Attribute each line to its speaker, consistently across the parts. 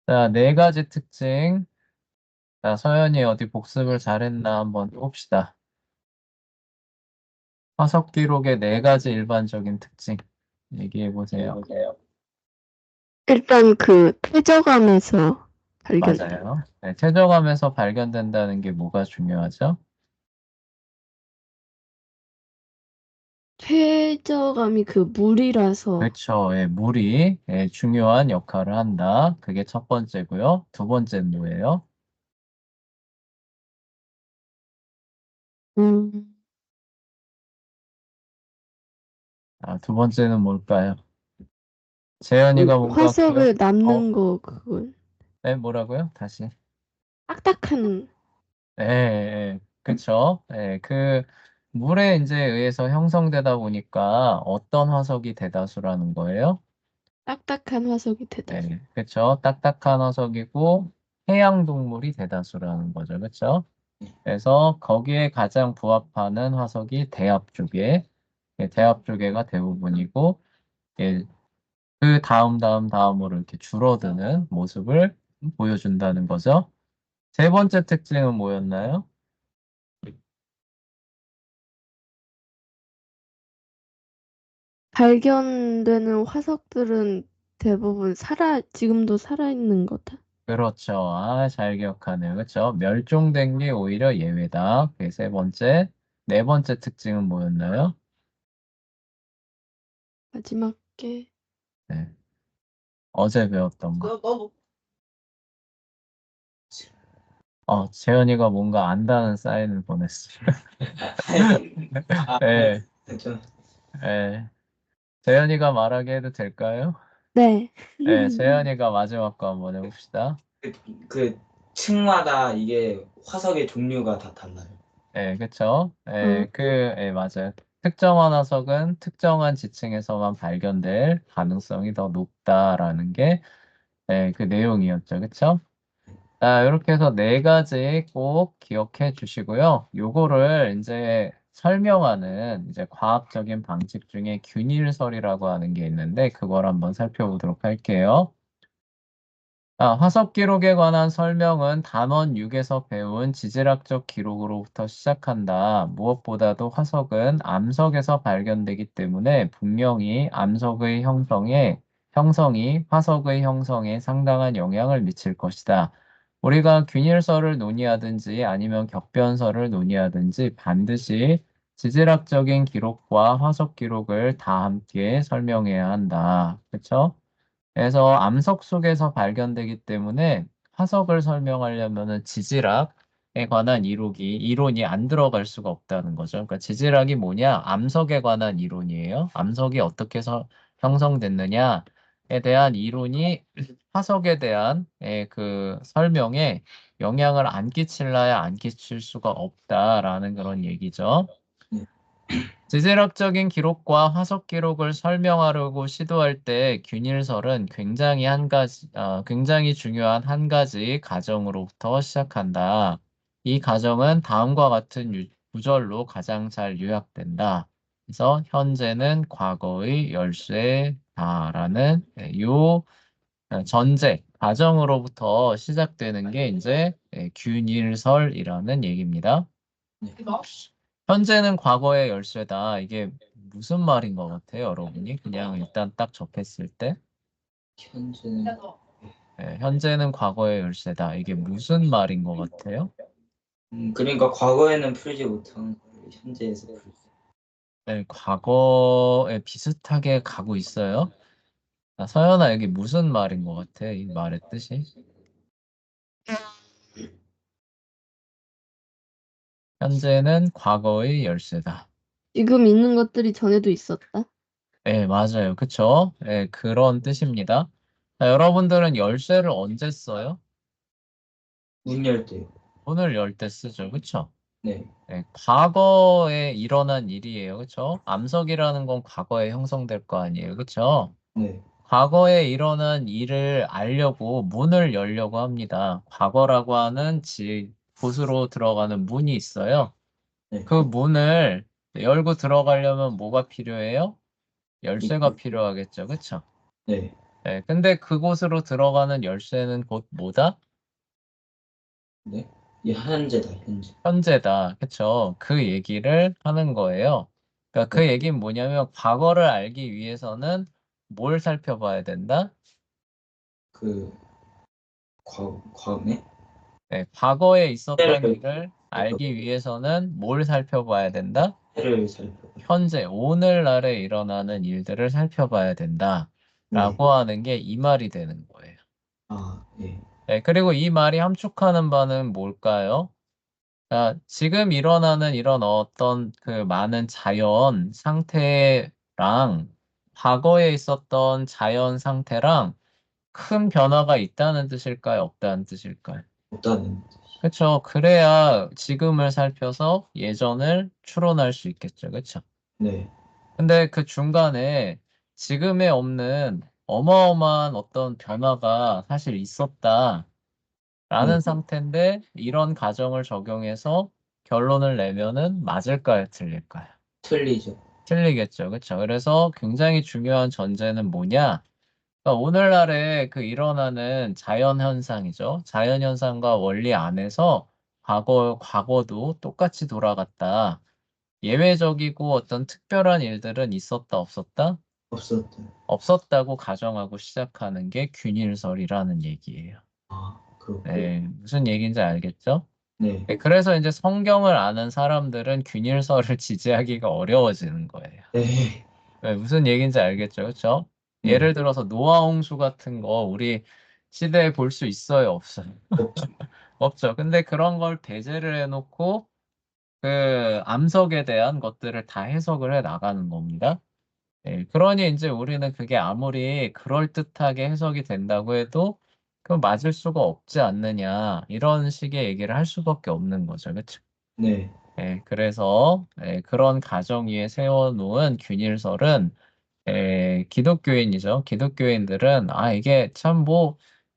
Speaker 1: 자, 네 가지 특징. 자, 서연이 어디 복습을 잘했나 한번 봅시다. 화석 기록의 네 가지 일반적인 특징. 얘기해 보세요.
Speaker 2: 일단 그 퇴적암에서 발견돼.
Speaker 1: 맞아요. 네, 퇴적암에서 발견된다는 게 뭐가 중요하죠?
Speaker 2: 퇴적암이 그 물이라서
Speaker 1: 그렇죠. 예, 물이 중요한 역할을 한다. 그게 첫 번째고요. 두 번째는 뭐예요?
Speaker 2: 음,
Speaker 1: 두 번째는 뭘까요? 재현이가 뭔가 기억,
Speaker 2: 화석을
Speaker 1: 어,
Speaker 2: 남는 거 그건
Speaker 1: 네, 뭐라고요? 다시.
Speaker 2: 딱딱한
Speaker 1: 그쵸. 그, 물에 이제 의해서 형성되다 보니까 어떤 화석이 대다수라는 거예요?
Speaker 2: 딱딱한 화석이 대다수.
Speaker 1: 그쵸. 딱딱한 화석이고 해양 동물이 대다수라는 거죠. 그쵸? 그래서 거기에 가장 부합하는 화석이 대합조개, 대합조개가 대부분이고, 예, 그 다음으로 이렇게 줄어드는 모습을 보여준다는 거죠. 세 번째 특징은 뭐였나요?
Speaker 2: 발견되는 화석들은 대부분 지금도 살아있는 거다.
Speaker 1: 그렇죠. 잘 기억하네요. 그렇죠. 멸종된 게 오히려 예외다. 그게 세 번째. 네 번째 특징은 뭐였나요?
Speaker 2: 마지막 게
Speaker 1: 네. 어제 배웠던 거. 재현이가 뭔가 안다는 사인을 보냈어요. 네, 네. 재현이가 말하게 해도 될까요?
Speaker 2: 네.
Speaker 1: 네, 재현이가 마지막 거 한번 해봅시다.
Speaker 3: 그 층마다 이게 화석의 종류가 다 달라요.
Speaker 1: 네, 그쵸.
Speaker 2: 어,
Speaker 1: 맞아요. 특정한 화석은 특정한 지층에서만 발견될 가능성이 더 높다라는 게, 그 내용이었죠. 그쵸? 자, 이렇게 해서 네 가지 꼭 기억해 주시고요. 요거를 이제 설명하는 이제 과학적인 방식 중에 균일설이라고 하는 게 있는데, 그걸 한번 살펴보도록 할게요. 화석 기록에 관한 설명은 단원 6에서 배운 지질학적 기록으로부터 시작한다. 무엇보다도 화석은 암석에서 발견되기 때문에 분명히 암석의 형성이 화석의 형성에 상당한 영향을 미칠 것이다. 우리가 균일설을 논의하든지 아니면 격변설을 논의하든지 반드시 지질학적인 기록과 화석 기록을 다 함께 설명해야 한다. 그렇죠? 그래서 암석 속에서 발견되기 때문에 화석을 설명하려면은 지질학에 관한 이론이 안 들어갈 수가 없다는 거죠. 그러니까 지질학이 뭐냐? 암석에 관한 이론이에요. 암석이 어떻게 형성됐느냐에 대한 이론이 화석에 대한 그 설명에 영향을 안 끼칠라야 안 끼칠 수가 없다라는 그런 얘기죠. 지질학적인 기록과 화석 기록을 설명하려고 시도할 때 균일설은 굉장히 중요한 한 가지 가정으로부터 시작한다. 이 가정은 다음과 같은 구절로 가장 잘 요약된다. 그래서 현재는 과거의 열쇠다라는 요 전제, 가정으로부터 시작되는 게 이제 균일설이라는 얘기입니다. 현재는 과거의 열쇠다. 이게 무슨 말인 것 같아요, 여러분이? 그냥 일단 딱 접했을 때.
Speaker 3: 현재는
Speaker 1: 현재는 과거의 열쇠다. 이게 무슨 말인 것 같아요?
Speaker 3: 그러니까 과거에는 풀지 못한 걸 현재에서 풀.
Speaker 1: 네, 과거에 비슷하게 가고 있어요. 서연아, 이게 무슨 말인 것 같아? 이 말의 뜻이? 현재는 과거의 열쇠다.
Speaker 2: 지금 있는 것들이 전에도 있었다.
Speaker 1: 네, 맞아요. 그쵸? 네, 그런 뜻입니다. 자, 여러분들은 열쇠를 언제 써요?
Speaker 3: 문 열 때요.
Speaker 1: 문을 열 때 쓰죠. 그쵸?
Speaker 3: 네.
Speaker 1: 네, 과거에 일어난 일이에요. 그쵸? 암석이라는 건 과거에 형성될 거 아니에요. 그쵸?
Speaker 3: 네.
Speaker 1: 과거에 일어난 일을 알려고 문을 열려고 합니다. 과거라고 하는 곳으로 들어가는 문이 있어요.
Speaker 3: 네.
Speaker 1: 그 문을 열고 들어가려면 뭐가 필요해요? 열쇠가 필요하겠죠. 그쵸?
Speaker 3: 네.
Speaker 1: 네, 근데 그곳으로 들어가는 열쇠는 곧 뭐다?
Speaker 3: 네. 이 현재다, 현재.
Speaker 1: 현재다. 그쵸? 그 얘기를 하는 거예요. 그러니까 그
Speaker 3: 네.
Speaker 1: 얘기는 뭐냐면 과거를 알기 위해서는 뭘 살펴봐야 된다?
Speaker 3: 그, 과거네?
Speaker 1: 네, 과거에 있었던
Speaker 3: 현재를
Speaker 1: 일을
Speaker 3: 살펴,
Speaker 1: 알기 위해서는 뭘 살펴봐야 된다?
Speaker 3: 현재를 살펴봐.
Speaker 1: 현재, 오늘날에 일어나는 일들을 살펴봐야 된다.
Speaker 3: 네.
Speaker 1: 라고 하는 게 이 말이 되는 거예요.
Speaker 3: 아, 예.
Speaker 1: 네, 그리고 이 말이 함축하는 바는 뭘까요? 자, 지금 일어나는 이런 어떤 그 많은 자연 상태랑 과거에 있었던 자연 상태랑 큰 변화가 있다는 뜻일까요? 없다는 뜻일까요?
Speaker 3: 없다는,
Speaker 1: 그쵸. 그래야 지금을 살펴서 예전을 추론할 수 있겠죠. 그쵸.
Speaker 3: 네.
Speaker 1: 근데 그 중간에 지금에 없는 어마어마한 어떤 변화가 사실 있었다라는
Speaker 3: 네.
Speaker 1: 상태인데 이런 가정을 적용해서 결론을 내면은 맞을까요? 틀릴까요?
Speaker 3: 틀리죠.
Speaker 1: 틀리겠죠. 그쵸. 그래서 굉장히 중요한 전제는 뭐냐? 그러니까 오늘날에 그 일어나는 자연 현상이죠. 자연 현상과 원리 안에서 과거도 똑같이 돌아갔다. 예외적이고 어떤 특별한 일들은 있었다, 없었다?
Speaker 3: 없었다.
Speaker 1: 없었다고 가정하고 시작하는 게 균일설이라는 얘기예요.
Speaker 3: 아, 그렇고.
Speaker 1: 네, 무슨 얘기인지 알겠죠?
Speaker 3: 네.
Speaker 1: 네, 그래서 이제 성경을 아는 사람들은 균일설을 지지하기가 어려워지는 거예요.
Speaker 3: 네.
Speaker 1: 네, 무슨 얘기인지 알겠죠? 그렇죠?
Speaker 3: 네.
Speaker 1: 예를 들어서 노아 홍수 같은 거 우리 시대에 볼 수 있어요, 없어요?
Speaker 3: 없죠.
Speaker 1: 없죠. 근데 그런 걸 배제를 해놓고 그 암석에 대한 것들을 다 해석을 해 나가는 겁니다. 예, 그러니 이제 우리는 그게 아무리 그럴듯하게 해석이 된다고 해도 그 맞을 수가 없지 않느냐 이런 식의 얘기를 할 수밖에 없는 거죠. 그렇죠?
Speaker 3: 네.
Speaker 1: 예, 그래서 그런 가정 위에 세워놓은 균일설은 기독교인이죠. 기독교인들은 아 이게 참 뭐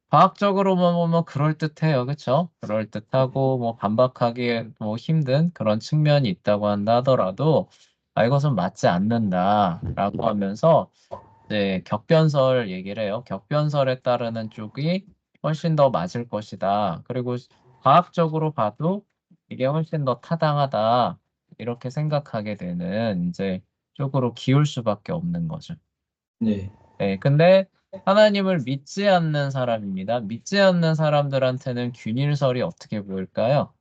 Speaker 1: 과학적으로만 보면 그럴듯해요. 그렇죠? 그럴듯하고 뭐 반박하기 뭐 힘든 그런 측면이 있다고 한다 하더라도 아 이것은 맞지 않는다라고 하면서 이제 격변설 얘기를 해요. 격변설에 따르는 쪽이 훨씬 더 맞을 것이다. 그리고 과학적으로 봐도 이게 훨씬 더 타당하다. 이렇게 생각하게 되는 이제 쪽으로 기울 수밖에 없는 거죠.
Speaker 3: 네.
Speaker 1: 네, 근데 하나님을 믿지 않는 사람입니다. 믿지 않는 사람들한테는 균일설이 어떻게 보일까요?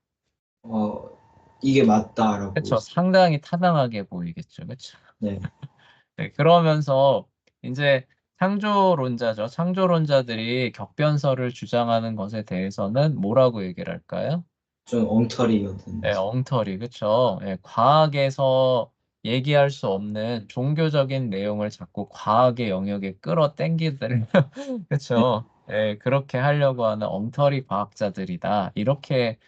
Speaker 3: 어, 이게 맞다라고.
Speaker 1: 그렇죠. 상당히 타당하게 보이겠죠. 그렇죠.
Speaker 3: 네.
Speaker 1: 네, 그러면서 이제 창조론자죠. 창조론자들이 격변설을 주장하는 것에 대해서는 뭐라고 얘기를 할까요?
Speaker 3: 좀 엉터리거든.
Speaker 1: 네, 엉터리, 그쵸? 네, 과학에서 얘기할 수 없는 종교적인 내용을 자꾸 과학의 영역에 끌어당기들,
Speaker 3: 네.
Speaker 1: 그쵸? 네, 그렇게 하려고 하는 엉터리 과학자들이다. 이렇게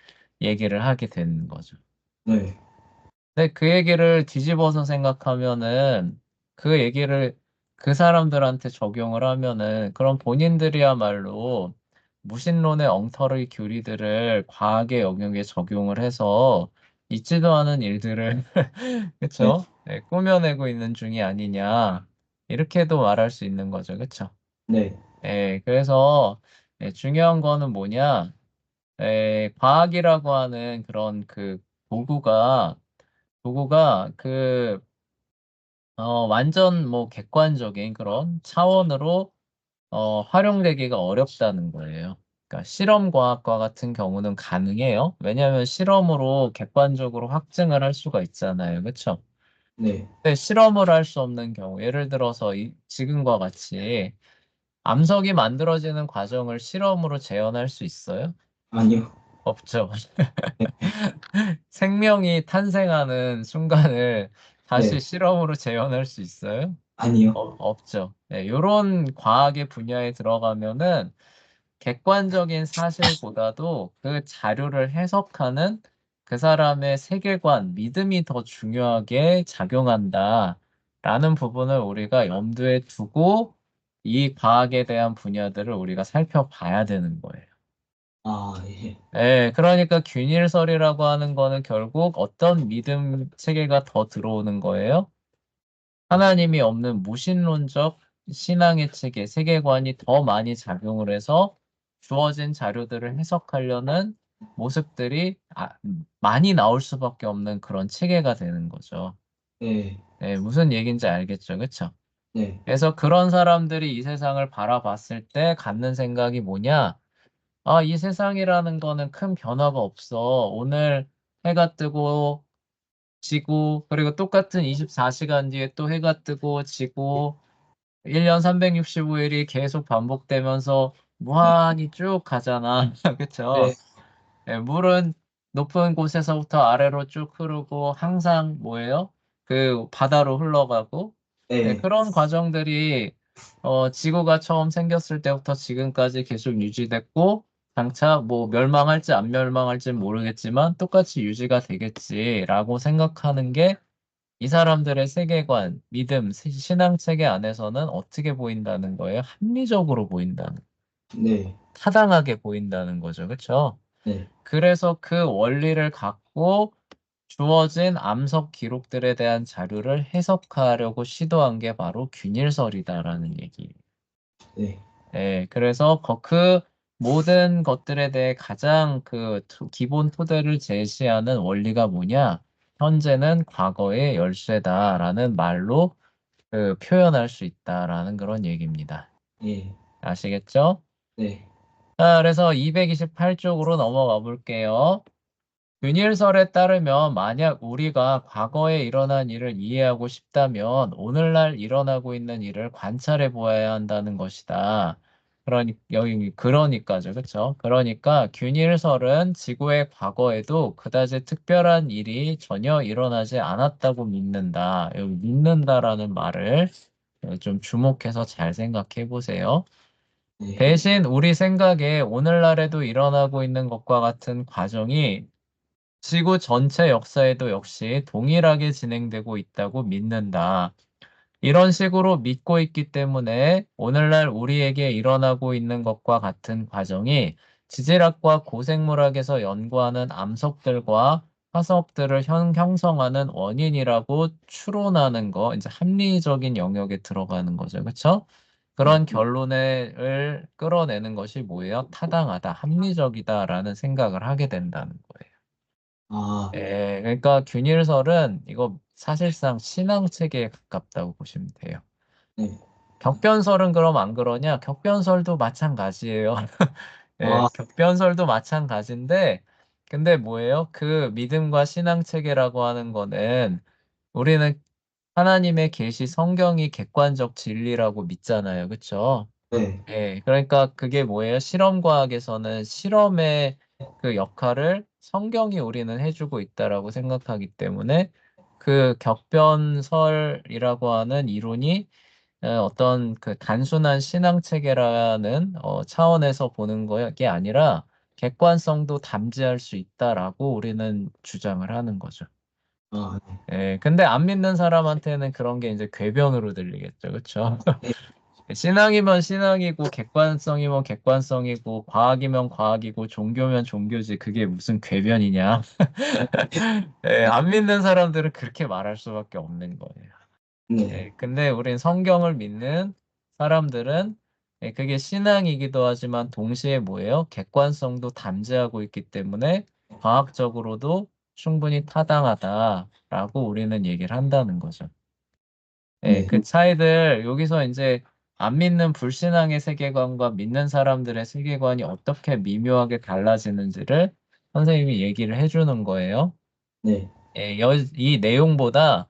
Speaker 1: 얘기를 하게 되는 거죠.
Speaker 3: 네.
Speaker 1: 근데 그 얘기를 뒤집어서 생각하면은 그 얘기를 그 사람들한테 적용을 하면은 그럼 본인들이야말로 무신론의 엉터리 교리들을 과학의 영역에 적용을 해서 있지도 않은 일들을
Speaker 3: 네.
Speaker 1: 그쵸? 네, 꾸며내고 있는 중이 아니냐 이렇게도 말할 수 있는 거죠. 그쵸?
Speaker 3: 네.
Speaker 1: 그래서 중요한 거는 뭐냐? 과학이라고 하는 그런 그 도구가 완전 뭐 객관적인 그런 차원으로 활용되기가 어렵다는 거예요. 그러니까 실험 과학과 같은 경우는 가능해요. 왜냐하면 실험으로 객관적으로 확증을 할 수가 있잖아요. 그렇죠?
Speaker 3: 네.
Speaker 1: 근데 실험을 할 수 없는 경우, 예를 들어서 지금과 같이 암석이 만들어지는 과정을 실험으로 재현할 수 있어요?
Speaker 3: 아니요.
Speaker 1: 없죠.
Speaker 3: 네.
Speaker 1: 생명이 탄생하는 순간을 다시
Speaker 3: 네.
Speaker 1: 실험으로 재현할 수 있어요?
Speaker 3: 아니요.
Speaker 1: 없죠. 네, 이런 과학의 분야에 들어가면은 객관적인 사실보다도 그 자료를 해석하는 그 사람의 세계관, 믿음이 더 중요하게 작용한다라는 부분을 우리가 염두에 두고 이 과학에 대한 분야들을 우리가 살펴봐야 되는 거예요.
Speaker 3: 아, 예.
Speaker 1: 예, 그러니까 균일설이라고 하는 거는 결국 어떤 믿음 체계가 더 들어오는 거예요? 하나님이 없는 무신론적 신앙의 체계, 세계관이 더 많이 작용을 해서 주어진 자료들을 해석하려는 모습들이 많이 나올 수밖에 없는 그런 체계가 되는 거죠.
Speaker 3: 네.
Speaker 1: 네, 무슨 얘기인지 알겠죠? 그쵸?
Speaker 3: 네.
Speaker 1: 그래서 그런 사람들이 이 세상을 바라봤을 때 갖는 생각이 뭐냐? 아, 이 세상이라는 거는 큰 변화가 없어. 오늘 해가 뜨고 지고, 그리고 똑같은 24시간 뒤에 또 해가 뜨고 지고, 1년 365일이 계속 반복되면서 무한히 쭉 가잖아.
Speaker 3: 네.
Speaker 1: 그쵸? 예, 물은 높은 곳에서부터 아래로 쭉 흐르고 항상 뭐예요? 그 바다로 흘러가고 예,
Speaker 3: 네.
Speaker 1: 그런 과정들이 지구가 처음 생겼을 때부터 지금까지 계속 유지됐고 장차 뭐 멸망할지 안 멸망할지 모르겠지만 똑같이 유지가 되겠지라고 생각하는 게 이 사람들의 세계관, 믿음, 신앙 체계 안에서는 어떻게 보인다는 거예요? 합리적으로 보인다는,
Speaker 3: 네.
Speaker 1: 타당하게 보인다는 거죠. 그렇죠?
Speaker 3: 네.
Speaker 1: 그래서 그 원리를 갖고 주어진 암석 기록들에 대한 자료를 해석하려고 시도한 게 바로 균일설이다라는 얘기예요.
Speaker 3: 네.
Speaker 1: 예, 그래서 그 모든 것들에 대해 가장 그 기본 토대를 제시하는 원리가 뭐냐? 현재는 과거의 열쇠다라는 말로 그 표현할 수 있다라는 그런 얘기입니다.
Speaker 3: 예.
Speaker 1: 아시겠죠?
Speaker 3: 네.
Speaker 1: 자, 그래서 228쪽으로 넘어가 볼게요. 균일설에 따르면 만약 우리가 과거에 일어난 일을 이해하고 싶다면 오늘날 일어나고 있는 일을 관찰해 보아야 한다는 것이다. 그러니까죠. 그렇죠? 그러니까 균일설은 지구의 과거에도 그다지 특별한 일이 전혀 일어나지 않았다고 믿는다. 여기 믿는다라는 말을 좀 주목해서 잘 생각해 보세요.
Speaker 3: 네.
Speaker 1: 대신 우리 생각에 오늘날에도 일어나고 있는 것과 같은 과정이 지구 전체 역사에도 역시 동일하게 진행되고 있다고 믿는다. 이런 식으로 믿고 있기 때문에 오늘날 우리에게 일어나고 있는 것과 같은 과정이 지질학과 고생물학에서 연구하는 암석들과 화석들을 형성하는 원인이라고 추론하는 거, 이제 합리적인 영역에 들어가는 거죠. 그렇죠? 그런 결론을 끌어내는 것이 뭐예요? 타당하다, 합리적이다라는 생각을 하게 된다는 거예요.
Speaker 3: 아,
Speaker 1: 예, 그러니까 균일설은 이거 사실상 신앙 체계에 가깝다고 보시면 돼요.
Speaker 3: 네.
Speaker 1: 격변설은 그럼 안 그러냐? 격변설도 마찬가지예요. 예,
Speaker 3: 아,
Speaker 1: 격변설도 마찬가지인데, 근데 뭐예요? 그 믿음과 신앙 체계라고 하는 거는 우리는 하나님의 계시 성경이 객관적 진리라고 믿잖아요. 그쵸?
Speaker 3: 네.
Speaker 1: 예, 그러니까 그게 뭐예요? 실험과학에서는 실험의 그 역할을 성경이 우리는 해주고 있다라고 생각하기 때문에 그 격변설이라고 하는 이론이 어떤 그 단순한 신앙 체계라는 차원에서 보는 게 아니라 객관성도 담지할 수 있다라고 우리는 주장을 하는 거죠.
Speaker 3: 아,
Speaker 1: 예, 근데 안 믿는 사람한테는 그런 게 이제 궤변으로 들리겠죠. 그렇죠?
Speaker 3: 네.
Speaker 1: 신앙이면 신앙이고 객관성이면 객관성이고 과학이면 과학이고 종교면 종교지 그게 무슨 궤변이냐? 예, 안 믿는 사람들은 그렇게 말할 수밖에 없는 거예요.
Speaker 3: 네.
Speaker 1: 예, 근데 우린 성경을 믿는 사람들은 그게 신앙이기도 하지만 동시에 뭐예요? 객관성도 담지하고 있기 때문에 과학적으로도 충분히 타당하다라고 우리는 얘기를 한다는 거죠. 예,
Speaker 3: 네.
Speaker 1: 그 차이들 여기서 이제 안 믿는 불신앙의 세계관과 믿는 사람들의 세계관이 어떻게 미묘하게 달라지는지를 선생님이 얘기를 해주는 거예요.
Speaker 3: 네.
Speaker 1: 예, 이 내용보다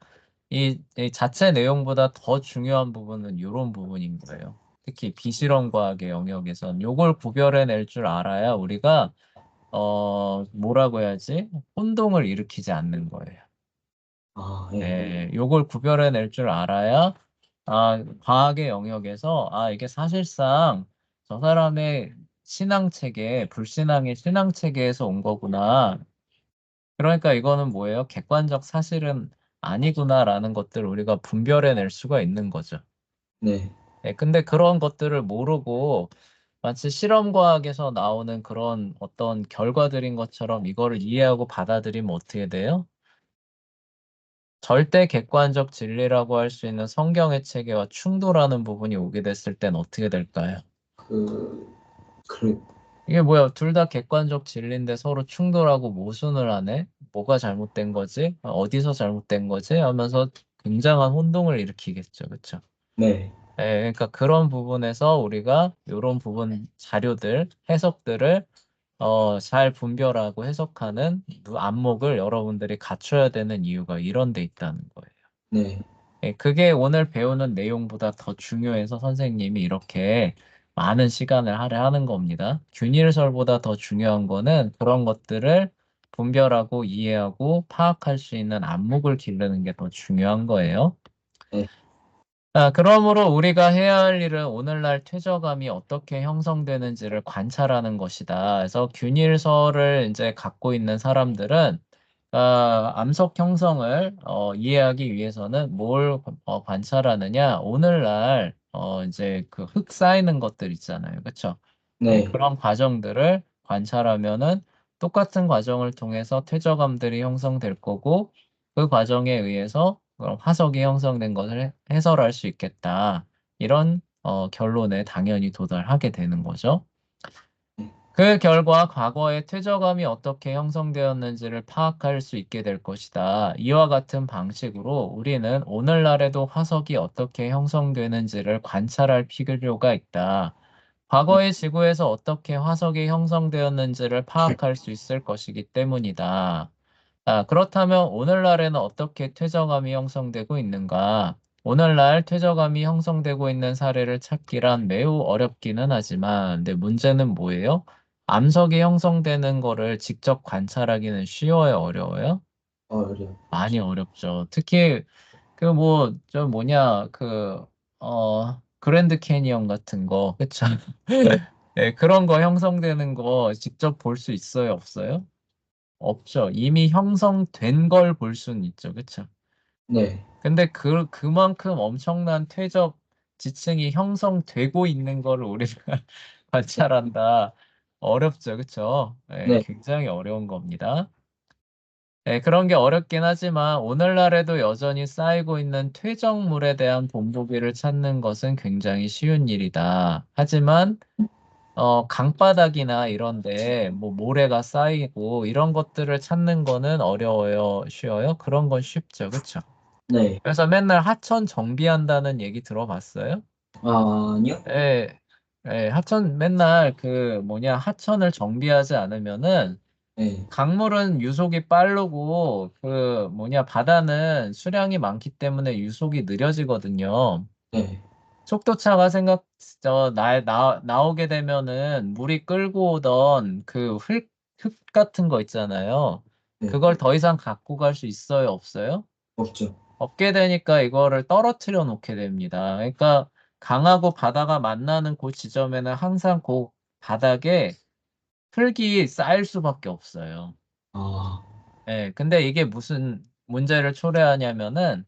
Speaker 1: 이 자체 내용보다 더 중요한 부분은 이런 부분인 거예요. 특히 비실험 과학의 영역에선 요걸 구별해낼 줄 알아야 우리가 뭐라고 해야지? 혼동을 일으키지 않는 거예요.
Speaker 3: 아, 예.
Speaker 1: 요걸 구별해낼 줄 알아야 과학의 영역에서 이게 사실상 저 사람의 신앙 체계, 불신앙의 신앙 체계에서 온 거구나. 그러니까 이거는 뭐예요? 객관적 사실은 아니구나라는 것들을 우리가 분별해낼 수가 있는 거죠.
Speaker 3: 네.
Speaker 1: 근데 그런 것들을 모르고 마치 실험과학에서 나오는 그런 어떤 결과들인 것처럼 이거를 이해하고 받아들이면 어떻게 돼요? 절대 객관적 진리라고 할 수 있는 성경의 체계와 충돌하는 부분이 오게 됐을 땐 어떻게 될까요?
Speaker 3: 그,
Speaker 1: 이게 뭐야? 둘 다 객관적 진리인데 서로 충돌하고 모순을 하네? 뭐가 잘못된 거지? 어디서 잘못된 거지? 하면서 굉장한 혼동을 일으키겠죠. 그쵸?
Speaker 3: 네,
Speaker 1: 그러니까 그런 부분에서 우리가 이런 부분 자료들, 해석들을 잘 분별하고 해석하는 안목을 여러분들이 갖춰야 되는 이유가 이런 데 있다는 거예요.
Speaker 3: 네,
Speaker 1: 그게 오늘 배우는 내용보다 더 중요해서 선생님이 이렇게 많은 시간을 할애하는 겁니다. 균일설보다 더 중요한 거는 그런 것들을 분별하고 이해하고 파악할 수 있는 안목을 기르는 게 더 중요한 거예요.
Speaker 3: 네,
Speaker 1: 그러므로 우리가 해야 할 일은 오늘날 퇴저감이 어떻게 형성되는지를 관찰하는 것이다. 그래서 균일서를 이제 갖고 있는 사람들은 암석 형성을 이해하기 위해서는 뭘 관찰하느냐? 오늘날 이제 그 흙 쌓이는 것들 있잖아요. 그렇죠?
Speaker 3: 네,
Speaker 1: 그런 과정들을 관찰하면은 똑같은 과정을 통해서 퇴저감들이 형성될 거고 그 과정에 의해서 그런 화석이 형성된 것을 해설할 수 있겠다. 이런 결론에 당연히 도달하게 되는 거죠. 그 결과 과거의 퇴저감이 어떻게 형성되었는지를 파악할 수 있게 될 것이다. 이와 같은 방식으로 우리는 오늘날에도 화석이 어떻게 형성되는지를 관찰할 필요가 있다. 과거의 지구에서 어떻게 화석이 형성되었는지를 파악할 수 있을 것이기 때문이다. 그렇다면 오늘날에는 어떻게 퇴적암이 형성되고 있는가? 오늘날 퇴적암이 형성되고 있는 사례를 찾기란 매우 어렵기는 하지만, 근데 문제는 뭐예요? 암석이 형성되는 거를 직접 관찰하기는 쉬워요, 어려워요?
Speaker 3: 어려.
Speaker 1: 많이 어렵죠. 특히 그 뭐, 저 뭐냐, 그랜드 캐니언 같은 거, 그쵸?
Speaker 3: 네,
Speaker 1: 네, 그런 거 형성되는 거 직접 볼 수 있어요, 없어요? 없죠. 이미 형성된 걸 볼 수는 있죠. 그쵸?
Speaker 3: 네,
Speaker 1: 근데 그만큼 엄청난 퇴적 지층이 형성되고 있는 거를 우리가 관찰한다. 어렵죠. 그쵸? 네,
Speaker 3: 네,
Speaker 1: 굉장히 어려운 겁니다. 네, 그런 게 어렵긴 하지만 오늘날에도 여전히 쌓이고 있는 퇴적물에 대한 본보기를 찾는 것은 굉장히 쉬운 일이다. 하지만 강바닥이나 이런데 뭐 모래가 쌓이고 이런 것들을 찾는 거는 어려워요, 쉬워요? 그런 건 쉽죠, 그쵸?
Speaker 3: 네.
Speaker 1: 그래서 맨날 하천 정비한다는 얘기 들어봤어요?
Speaker 3: 아니요?
Speaker 1: 예, 하천 맨날 그 뭐냐 하천을 정비하지 않으면은
Speaker 3: 네,
Speaker 1: 강물은 유속이 빠르고 그 뭐냐 바다는 수량이 많기 때문에 유속이 느려지거든요.
Speaker 3: 네,
Speaker 1: 속도차가 나오게 되면은 물이 끌고 오던 그 흙 같은 거 있잖아요.
Speaker 3: 네.
Speaker 1: 그걸 더 이상 갖고 갈 수 있어요, 없어요?
Speaker 3: 없죠.
Speaker 1: 없게 되니까 이거를 떨어뜨려 놓게 됩니다. 그러니까 강하고 바다가 만나는 그 지점에는 항상 그 바닥에 흙이 쌓일 수밖에 없어요.
Speaker 3: 아,
Speaker 1: 근데 이게 무슨 문제를 초래하냐면은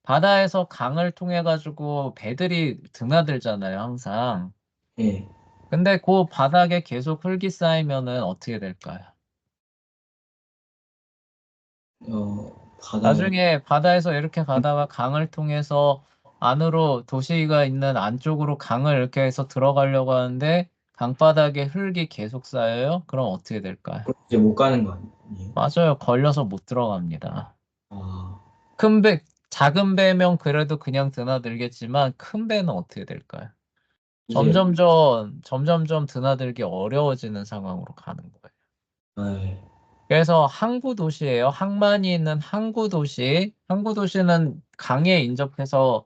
Speaker 1: 바다에서 강을 통해 가지고 배들이 드나들잖아요, 항상.
Speaker 3: 예.
Speaker 1: 근데 그 바닥에 계속 흙이 쌓이면은 어떻게 될까요?
Speaker 3: 바다에,
Speaker 1: 나중에 바다에서 이렇게 가다가 강을 통해서 안으로 도시가 있는 안쪽으로 강을 이렇게 해서 들어가려고 하는데 강바닥에 흙이 계속 쌓여요? 그럼 어떻게 될까요?
Speaker 3: 이제 못 가는 거 아니에요?
Speaker 1: 맞아요. 걸려서 못 들어갑니다.
Speaker 3: 아,
Speaker 1: 큰 배, 작은 배면 그래도 그냥 드나들겠지만 큰 배는 어떻게 될까요?
Speaker 3: 이제,
Speaker 1: 점점점 드나들기 어려워지는 상황으로 가는 거예요.
Speaker 3: 네,
Speaker 1: 그래서 항구 도시예요. 항만이 있는 항구 도시. 항구 도시는 강에 인접해서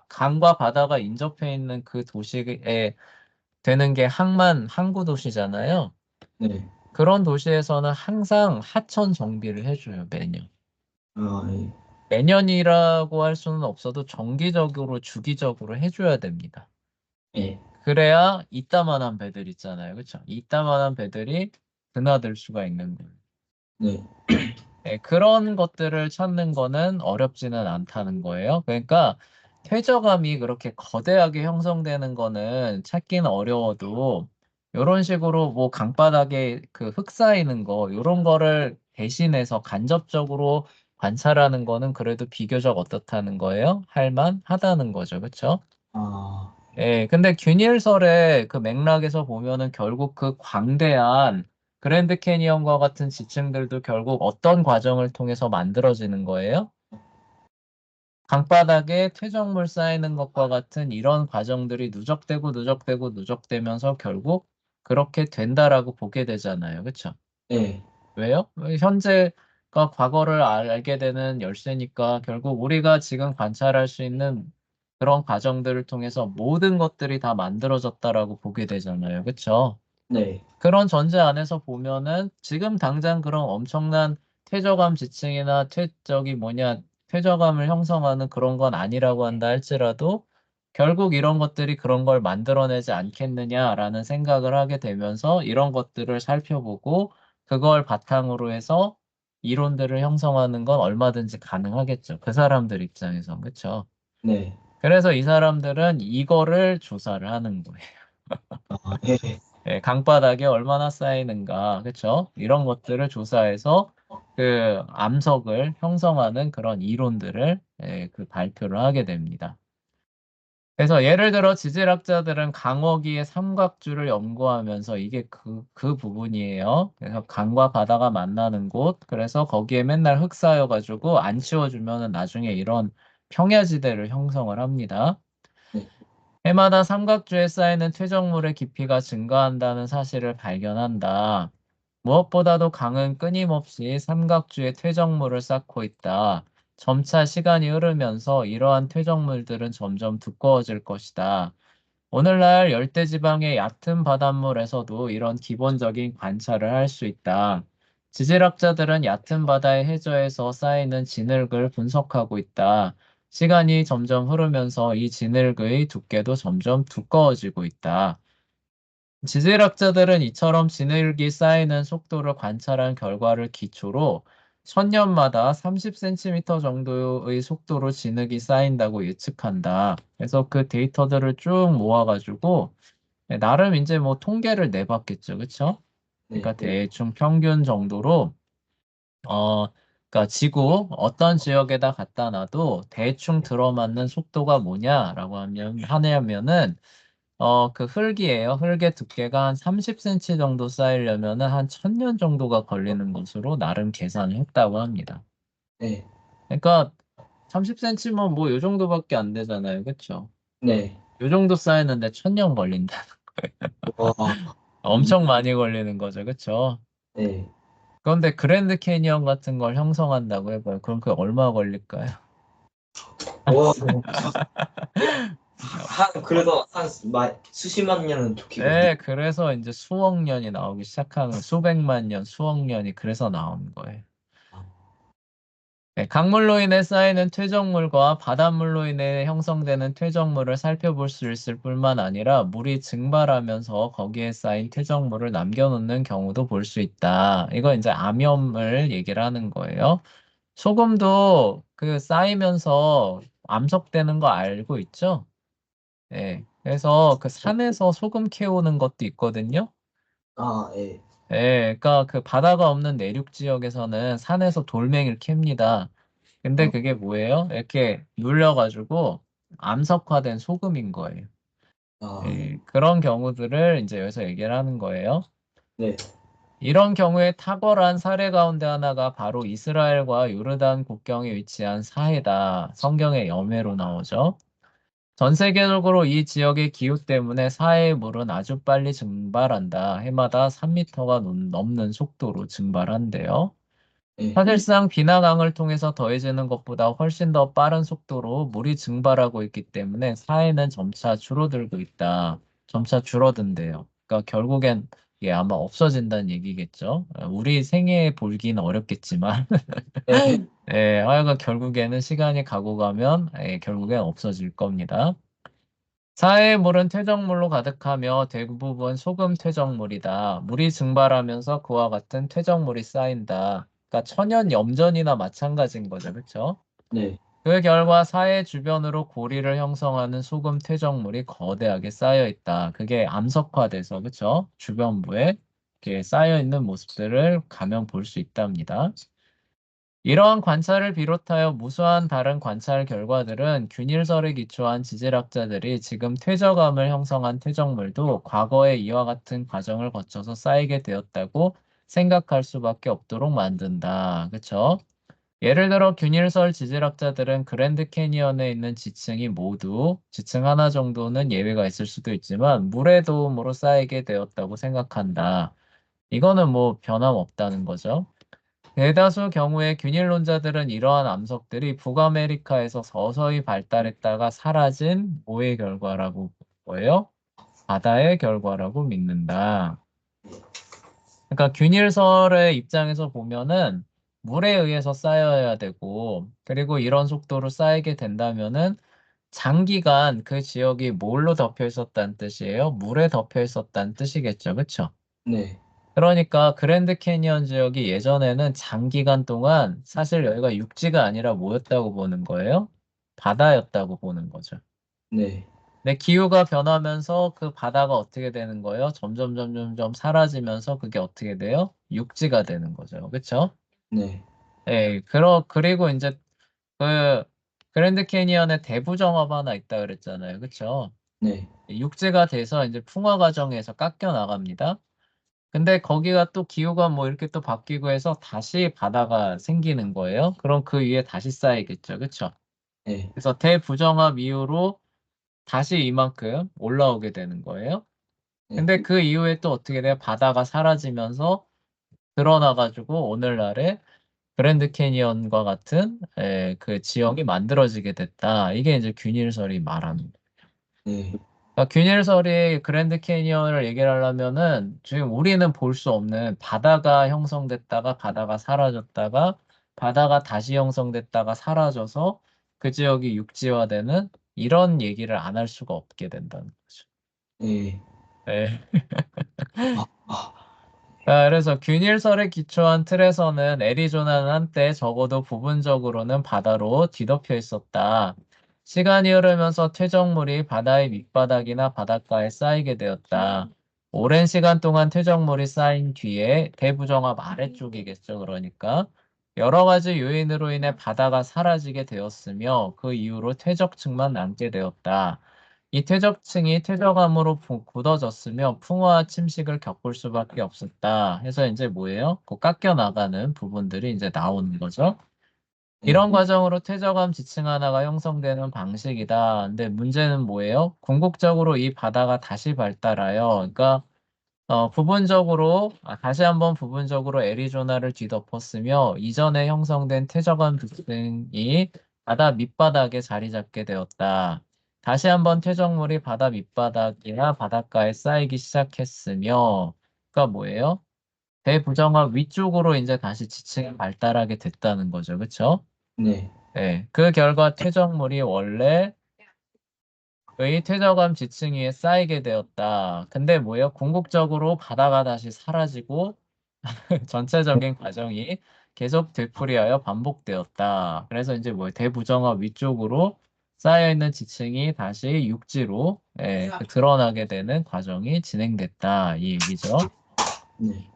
Speaker 1: 강과 바다가 인접해 있는 그 도시에 되는 게 항구 도시잖아요.
Speaker 3: 네.
Speaker 1: 그런 도시에서는 항상 하천 정비를 해줘요, 매년.
Speaker 3: 아, 예.
Speaker 1: 매년이라고 할 수는 없어도 정기적으로, 주기적으로 해줘야 됩니다.
Speaker 3: 예,
Speaker 1: 그래야 이따만한 배들 있잖아요. 그쵸? 이따만한 배들이 드나들 수가 있는 거예요.
Speaker 3: 네,
Speaker 1: 그런 것들을 찾는 거는 어렵지는 않다는 거예요. 그러니까 퇴저감이 그렇게 거대하게 형성되는 거는 찾기는 어려워도 이런 식으로 뭐 강바닥에 그 흙 쌓이는 거 이런 거를 대신해서 간접적으로 관찰하는 거는 그래도 비교적 어떻다는 거예요? 할만하다는 거죠. 그쵸?
Speaker 3: 아,
Speaker 1: 예, 근데 균일설의 그 맥락에서 보면은 결국 그 광대한 그랜드 캐니언과 같은 지층들도 결국 어떤 과정을 통해서 만들어지는 거예요? 강바닥에 퇴적물 쌓이는 것과 같은 이런 과정들이 누적되면서 결국 그렇게 된다라고 보게 되잖아요. 그쵸?
Speaker 3: 네,
Speaker 1: 왜요? 현재가 과거를 알게 되는 열쇠니까 결국 우리가 지금 관찰할 수 있는 그런 과정들을 통해서 모든 것들이 다 만들어졌다라고 보게 되잖아요. 그쵸?
Speaker 3: 네,
Speaker 1: 그런 전제 안에서 보면은 지금 당장 그런 엄청난 퇴저감 지층이나 퇴저감을 형성하는 그런 건 아니라고 한다 할지라도 결국 이런 것들이 그런 걸 만들어내지 않겠느냐라는 생각을 하게 되면서 이런 것들을 살펴보고 그걸 바탕으로 해서 이론들을 형성하는 건 얼마든지 가능하겠죠. 그 사람들 입장에선. 그쵸?
Speaker 3: 네.
Speaker 1: 그래서 이 사람들은 이거를 조사를 하는 거예요.
Speaker 3: 아, 예,
Speaker 1: 예, 강바닥에 얼마나 쌓이는가, 그쵸? 이런 것들을 조사해서 그 암석을 형성하는 그런 이론들을 그 발표를 하게 됩니다. 그래서 예를 들어 지질학자들은 강어기의 삼각주를 연구하면서 이게 그 부분이에요. 그래서 강과 바다가 만나는 곳, 그래서 거기에 맨날 흙 쌓여가지고 안 치워주면은 나중에 이런 평야지대를 형성을 합니다.
Speaker 3: 네,
Speaker 1: 해마다 삼각주에 쌓이는 퇴적물의 깊이가 증가한다는 사실을 발견한다. 무엇보다도 강은 끊임없이 삼각주에 퇴적물을 쌓고 있다. 점차 시간이 흐르면서 이러한 퇴적물들은 점점 두꺼워질 것이다. 오늘날 열대지방의 얕은 바닷물에서도 이런 기본적인 관찰을 할 수 있다. 지질학자들은 얕은 바다의 해저에서 쌓이는 진흙을 분석하고 있다. 시간이 점점 흐르면서 이 진흙의 두께도 점점 두꺼워지고 있다. 지질학자들은 이처럼 진흙이 쌓이는 속도를 관찰한 결과를 기초로 1000년마다 30cm 정도의 속도로 진흙이 쌓인다고 예측한다. 그래서 그 데이터들을 쭉 모아가지고 나름 이제 뭐 통계를 내봤겠죠. 그쵸?
Speaker 3: 네,
Speaker 1: 그러니까 대충 평균 정도로 어, 그러니까 지구 어떤 지역에다 갖다 놔도 대충 들어맞는 속도가 뭐냐라고 하냐면은 그 흙이에요. 흙의 두께가 한 30cm 정도 쌓이려면은 한 1000년 정도가 걸리는 것으로 나름 계산을 했다고 합니다.
Speaker 3: 네,
Speaker 1: 그러니까 30cm면 뭐 요 정도밖에 안 되잖아요. 그쵸?
Speaker 3: 네.
Speaker 1: 요 정도 쌓이는데 1000년 걸린다.
Speaker 3: 와,
Speaker 1: 엄청 많이 걸리는 거죠. 그쵸?
Speaker 3: 네.
Speaker 1: 그런데 그랜드 캐니언 같은 걸 형성한다고 해봐요. 그럼 그게 얼마 걸릴까요?
Speaker 3: 와, 그래도 수십만 년은 좋겠거든요.
Speaker 1: 네, 그래서 이제 수억 년이 나오기 시작하는, 수백만 년, 수억 년이 그래서 나오는 거예요. 네, 강물로 인해 쌓이는 퇴적물과 바닷물로 인해 형성되는 퇴적물을 살펴볼 수 있을 뿐만 아니라 물이 증발하면서 거기에 쌓인 퇴적물을 남겨놓는 경우도 볼 수 있다. 이거 이제 암염을 얘기를 하는 거예요. 소금도 그 쌓이면서 암석되는 거 알고 있죠? 예. 그래서 그 산에서 소금 캐오는 것도 있거든요.
Speaker 3: 아, 예.
Speaker 1: 예, 그러니까 그 바다가 없는 내륙 지역에서는 산에서 돌멩이를 캡니다. 근데
Speaker 3: 어,
Speaker 1: 그게 뭐예요? 이렇게 눌려가지고 암석화된 소금인 거예요.
Speaker 3: 아,
Speaker 1: 예, 그런 경우들을 이제 여기서 얘기를 하는 거예요.
Speaker 3: 네,
Speaker 1: 이런 경우에 탁월한 사례 가운데 하나가 바로 이스라엘과 요르단 국경에 위치한 사해다. 성경의 여매로 나오죠. 전 세계적으로 이 지역의 기후 때문에 사해의 물은 아주 빨리 증발한다. 해마다 3m가 넘는 속도로 증발한대요.
Speaker 3: 예.
Speaker 1: 사실상 비나강을 통해서 더해지는 것보다 훨씬 더 빠른 속도로 물이 증발하고 있기 때문에 사해는 점차 줄어들고 있다. 점차 줄어든대요. 그러니까 결국엔 이게 아마 없어진다는 얘기겠죠. 우리 생애에 보기는 어렵겠지만,
Speaker 3: 예.
Speaker 1: 하여간 결국에는 시간이 가고 가면 결국엔 없어질 겁니다. 사해의 물은 퇴적물로 가득하며 대부분 소금 퇴적물이다. 물이 증발하면서 그와 같은 퇴적물이 쌓인다. 그러니까 천연 염전이나 마찬가지인 거죠. 그렇죠?
Speaker 3: 네.
Speaker 1: 그 결과 사해 주변으로 고리를 형성하는 소금 퇴적물이 거대하게 쌓여 있다. 그게 암석화돼서 그렇죠? 주변부에 이렇게 쌓여 있는 모습들을 가면 볼 수 있답니다. 이러한 관찰을 비롯하여 무수한 다른 관찰 결과들은 균일설에 기초한 지질학자들이 지금 퇴적암을 형성한 퇴적물도 과거에 이와 같은 과정을 거쳐서 쌓이게 되었다고 생각할 수밖에 없도록 만든다. 그쵸? 예를 들어 균일설 지질학자들은 그랜드 캐니언에 있는 지층이 모두 지층 하나 정도는 예외가 있을 수도 있지만 물의 도움으로 쌓이게 되었다고 생각한다. 이거는 뭐 변함없다는 거죠. 대다수 경우에 균일론자들은 이러한 암석들이 북아메리카에서 서서히 발달했다가 사라진 뭐의 결과라고 뭐예요? 바다의 결과라고 믿는다. 그러니까 균일설의 입장에서 보면은 물에 의해서 쌓여야 되고 그리고 이런 속도로 쌓이게 된다면은 장기간 그 지역이 뭘로 덮여 있었다는 뜻이에요? 물에 덮여 있었다는 뜻이겠죠. 그쵸?
Speaker 3: 네.
Speaker 1: 그러니까 그랜드 캐니언 지역이 예전에는 장기간 동안 사실 여기가 육지가 아니라 뭐였다고 보는 거예요? 바다였다고 보는 거죠.
Speaker 3: 네.
Speaker 1: 근데 기후가 변하면서 그 바다가 어떻게 되는 거예요? 점점 사라지면서 그게 어떻게 돼요? 육지가 되는 거죠. 그쵸?
Speaker 3: 네.
Speaker 1: 예, 그리고 이제 그 그랜드 캐니언에 대부정업 하나 있다 그랬잖아요. 그쵸?
Speaker 3: 네.
Speaker 1: 육지가 돼서 이제 풍화 과정에서 깎여 나갑니다. 근데 거기가 또 기후가 뭐 이렇게 또 바뀌고 해서 다시 바다가 생기는 거예요. 그럼 그 위에 다시 쌓이겠죠. 그쵸?
Speaker 3: 네.
Speaker 1: 그래서 대부정업 이후로 다시 이만큼 올라오게 되는 거예요.
Speaker 3: 네.
Speaker 1: 근데 그 이후에 또 어떻게 돼요? 바다가 사라지면서 드러나가지고 오늘날의 그랜드 캐니언과 같은 그 지형이 만들어지게 됐다. 이게 이제 균일설이 말하는 거예요.
Speaker 3: 네.
Speaker 1: 그러니까 균일설이 그랜드 캐니언을 얘기를 하려면은 지금 우리는 볼 수 없는 바다가 형성됐다가 바다가 사라졌다가 바다가 다시 형성됐다가 사라져서 그 지역이 육지화되는 이런 얘기를 안 할 수가 없게 된다는 거죠.
Speaker 3: 네.
Speaker 1: 네.
Speaker 3: 아, 아,
Speaker 1: 그래서 균일설에 기초한 틀에서는 애리조나는 한때 적어도 부분적으로는 바다로 뒤덮여 있었다. 시간이 흐르면서 퇴적물이 바다의 밑바닥이나 바닷가에 쌓이게 되었다. 오랜 시간 동안 퇴적물이 쌓인 뒤에 대부정합 아래쪽이겠죠. 그러니까 여러 가지 요인으로 인해 바다가 사라지게 되었으며 그 이후로 퇴적층만 남게 되었다. 이 퇴적층이 퇴적암으로 굳어졌으며 풍화와 침식을 겪을 수밖에 없었다. 해서 이제 뭐예요? 그 깎여 나가는 부분들이 이제 나오는 거죠.
Speaker 3: 네.
Speaker 1: 이런 과정으로 퇴적암 지층 하나가 형성되는 방식이다. 근데 문제는 뭐예요? 궁극적으로 이 바다가 다시 발달하여, 그러니까 다시 한번 부분적으로 애리조나를 뒤덮었으며 이전에 형성된 퇴적암 지층이 바다 밑바닥에 자리 잡게 되었다. 다시 한번 퇴적물이 바다 밑바닥이나 바닷가에 쌓이기 시작했으며, 그러니까 뭐예요? 대부정합 위쪽으로 이제 다시 지층이 발달하게 됐다는 거죠. 그쵸?
Speaker 3: 네.
Speaker 1: 네. 그 결과 퇴적물이 원래 의 퇴적암 지층 위에 쌓이게 되었다. 근데 뭐예요? 궁극적으로 바다가 다시 사라지고 전체적인 과정이 계속 되풀이하여 반복되었다. 그래서 이제 뭐 대부정합 위쪽으로 쌓여있는 지층이 다시 육지로 드러나게 되는 과정이 진행됐다. 이 얘기죠.
Speaker 3: 네.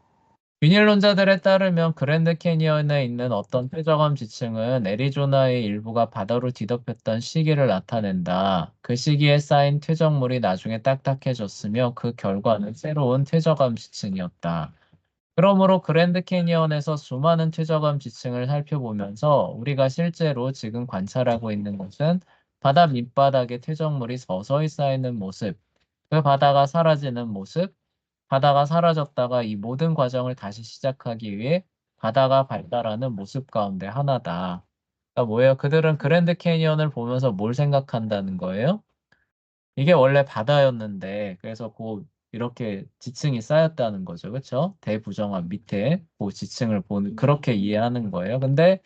Speaker 1: 균일론자들에 따르면 그랜드 캐니언에 있는 어떤 퇴적암 지층은 애리조나의 일부가 바다로 뒤덮였던 시기를 나타낸다. 그 시기에 쌓인 퇴적물이 나중에 딱딱해졌으며 그 결과는 새로운 퇴적암 지층이었다. 그러므로 그랜드 캐니언에서 수많은 퇴적암 지층을 살펴보면서 우리가 실제로 지금 관찰하고 있는 것은 바다 밑바닥에 퇴적물이 서서히 쌓이는 모습, 그 바다가 사라지는 모습, 바다가 사라졌다가 이 모든 과정을 다시 시작하기 위해 바다가 발달하는 모습 가운데 하나다. 그러니까 뭐예요? 그들은 그랜드 캐니언을 보면서 뭘 생각한다는 거예요? 이게 원래 바다였는데 그래서 이렇게 지층이 쌓였다는 거죠. 그렇죠? 대부정합 밑에 그 지층을 보는 그렇게 이해하는 거예요. 근데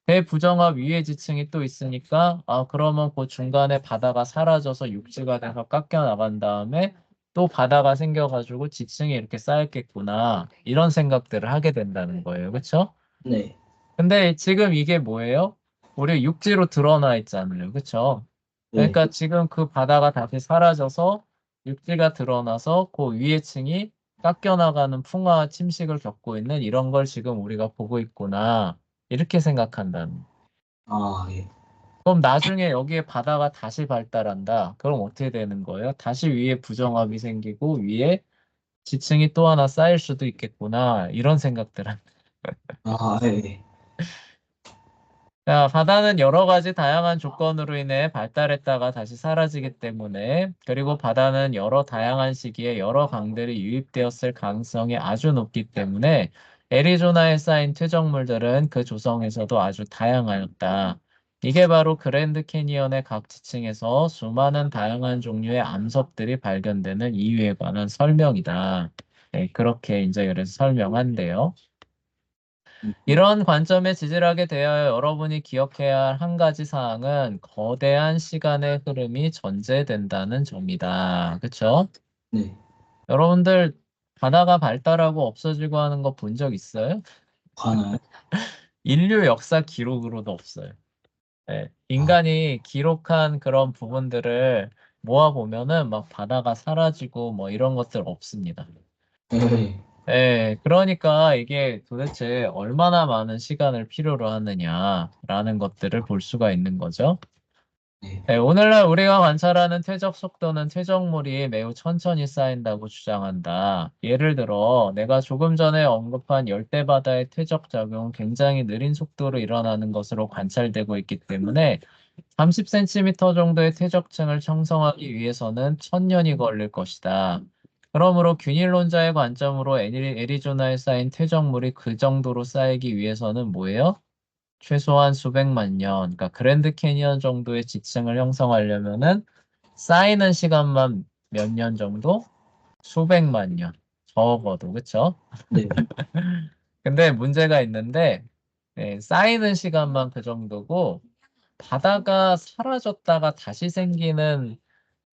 Speaker 1: 대부정합 위에 지층이 또 있으니까 그러면 그 중간에 바다가 사라져서 육지가 돼서 깎여 나간 다음에 또 바다가 생겨가지고 지층이 이렇게 쌓였겠구나 이런 생각들을 하게 된다는 거예요. 그렇죠?
Speaker 3: 네.
Speaker 1: 근데 지금 이게 뭐예요? 우리 육지로 드러나 있잖아요. 그렇죠?
Speaker 3: 네.
Speaker 1: 그러니까 지금 그 바다가 다시 사라져서 육지가 드러나서 그 위에 층이 깎여 나가는 풍화와 침식을 겪고 있는 이런 걸 지금 우리가 보고 있구나. 이렇게 생각한다는.
Speaker 3: 아, 예.
Speaker 1: 그럼 나중에 여기에 바다가 다시 발달한다. 그럼 어떻게 되는 거예요? 다시 위에 부정압이 생기고 위에 지층이 또 하나 쌓일 수도 있겠구나. 이런 생각들은.
Speaker 3: 아, 예.
Speaker 1: 자, 바다는 여러 가지 다양한 조건으로 인해 발달했다가 다시 사라지기 때문에, 그리고 바다는 여러 다양한 시기에 여러 강들이 유입되었을 가능성이 아주 높기 때문에, 애리조나에 쌓인 퇴적물들은 그 조성에서도 아주 다양하였다. 이게 바로 그랜드 캐니언의 각 지층에서 수많은 다양한 종류의 암석들이 발견되는 이유에 관한 설명이다. 네, 그렇게 이제 그래서 설명한대요. 이런 관점에 지질하게 되어 여러분이 기억해야 할 한 가지 사항은 거대한 시간의 흐름이 전제된다는 점이다. 그쵸?
Speaker 3: 네.
Speaker 1: 여러분들 바다가 발달하고 없어지고 하는 거 본 적 있어요?
Speaker 3: 관아요?
Speaker 1: 인류 역사 기록으로도 없어요. 네,
Speaker 3: 아,
Speaker 1: 인간이 기록한 그런 부분들을 모아보면은 막 바다가 사라지고 뭐 이런 것들 없습니다.
Speaker 3: 예.
Speaker 1: 네, 그러니까 이게 도대체 얼마나 많은 시간을 필요로 하느냐라는 것들을 볼 수가 있는 거죠.
Speaker 3: 네.
Speaker 1: 네, 오늘날 우리가 관찰하는 퇴적 속도는 퇴적물이 매우 천천히 쌓인다고 주장한다. 예를 들어, 내가 조금 전에 언급한 열대바다의 퇴적 작용은 굉장히 느린 속도로 일어나는 것으로 관찰되고 있기 때문에 30cm 정도의 퇴적층을 형성하기 위해서는 1000년이 걸릴 것이다. 그러므로 균일론자의 관점으로 애리조나에 쌓인 퇴적물이 그 정도로 쌓이기 위해서는 뭐예요? 최소한 수백만 년, 그러니까 그랜드 캐니언 정도의 지층을 형성하려면은 쌓이는 시간만 몇 년 정도? 수백만 년. 적어도, 그쵸?
Speaker 3: 네.
Speaker 1: 근데 문제가 있는데, 쌓이는 시간만 그 정도고, 바다가 사라졌다가 다시 생기는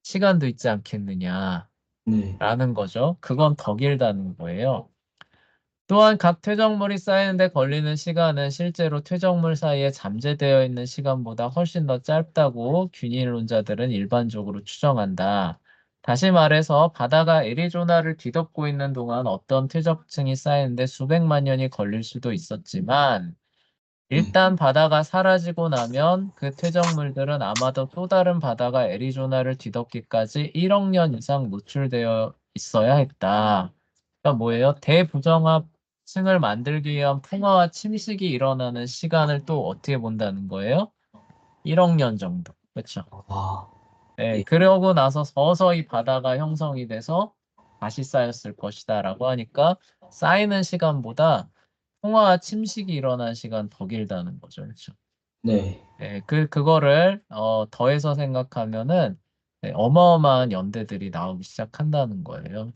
Speaker 1: 시간도 있지 않겠느냐라는
Speaker 3: 네.
Speaker 1: 거죠. 그건 더 길다는 거예요. 또한 각 퇴적물이 쌓이는데 걸리는 시간은 실제로 퇴적물 사이에 잠재되어 있는 시간보다 훨씬 더 짧다고 균일론자들은 일반적으로 추정한다. 다시 말해서 바다가 애리조나를 뒤덮고 있는 동안 어떤 퇴적층이 쌓이는데 수백만 년이 걸릴 수도 있었지만
Speaker 3: 네.
Speaker 1: 일단 바다가 사라지고 나면 그 퇴적물들은 아마도 또 다른 바다가 애리조나를 뒤덮기까지 1억 년 이상 노출되어 있어야 했다. 그러니까 뭐예요? 대부정합층을 만들기 위한 풍화와 침식이 일어나는 시간을 또 어떻게 본다는 거예요? 1억 년 정도. 그렇죠?
Speaker 3: 아,
Speaker 1: 네,
Speaker 3: 예.
Speaker 1: 그러고 나서 서서히 바다가 형성이 돼서 다시 쌓였을 것이다라고 하니까 쌓이는 시간보다 풍화와 침식이 일어난 시간 더 길다는 거죠. 그렇죠?
Speaker 3: 네.
Speaker 1: 네, 그거를 더해서 생각하면은 어마어마한 연대들이 나오기 시작한다는 거예요.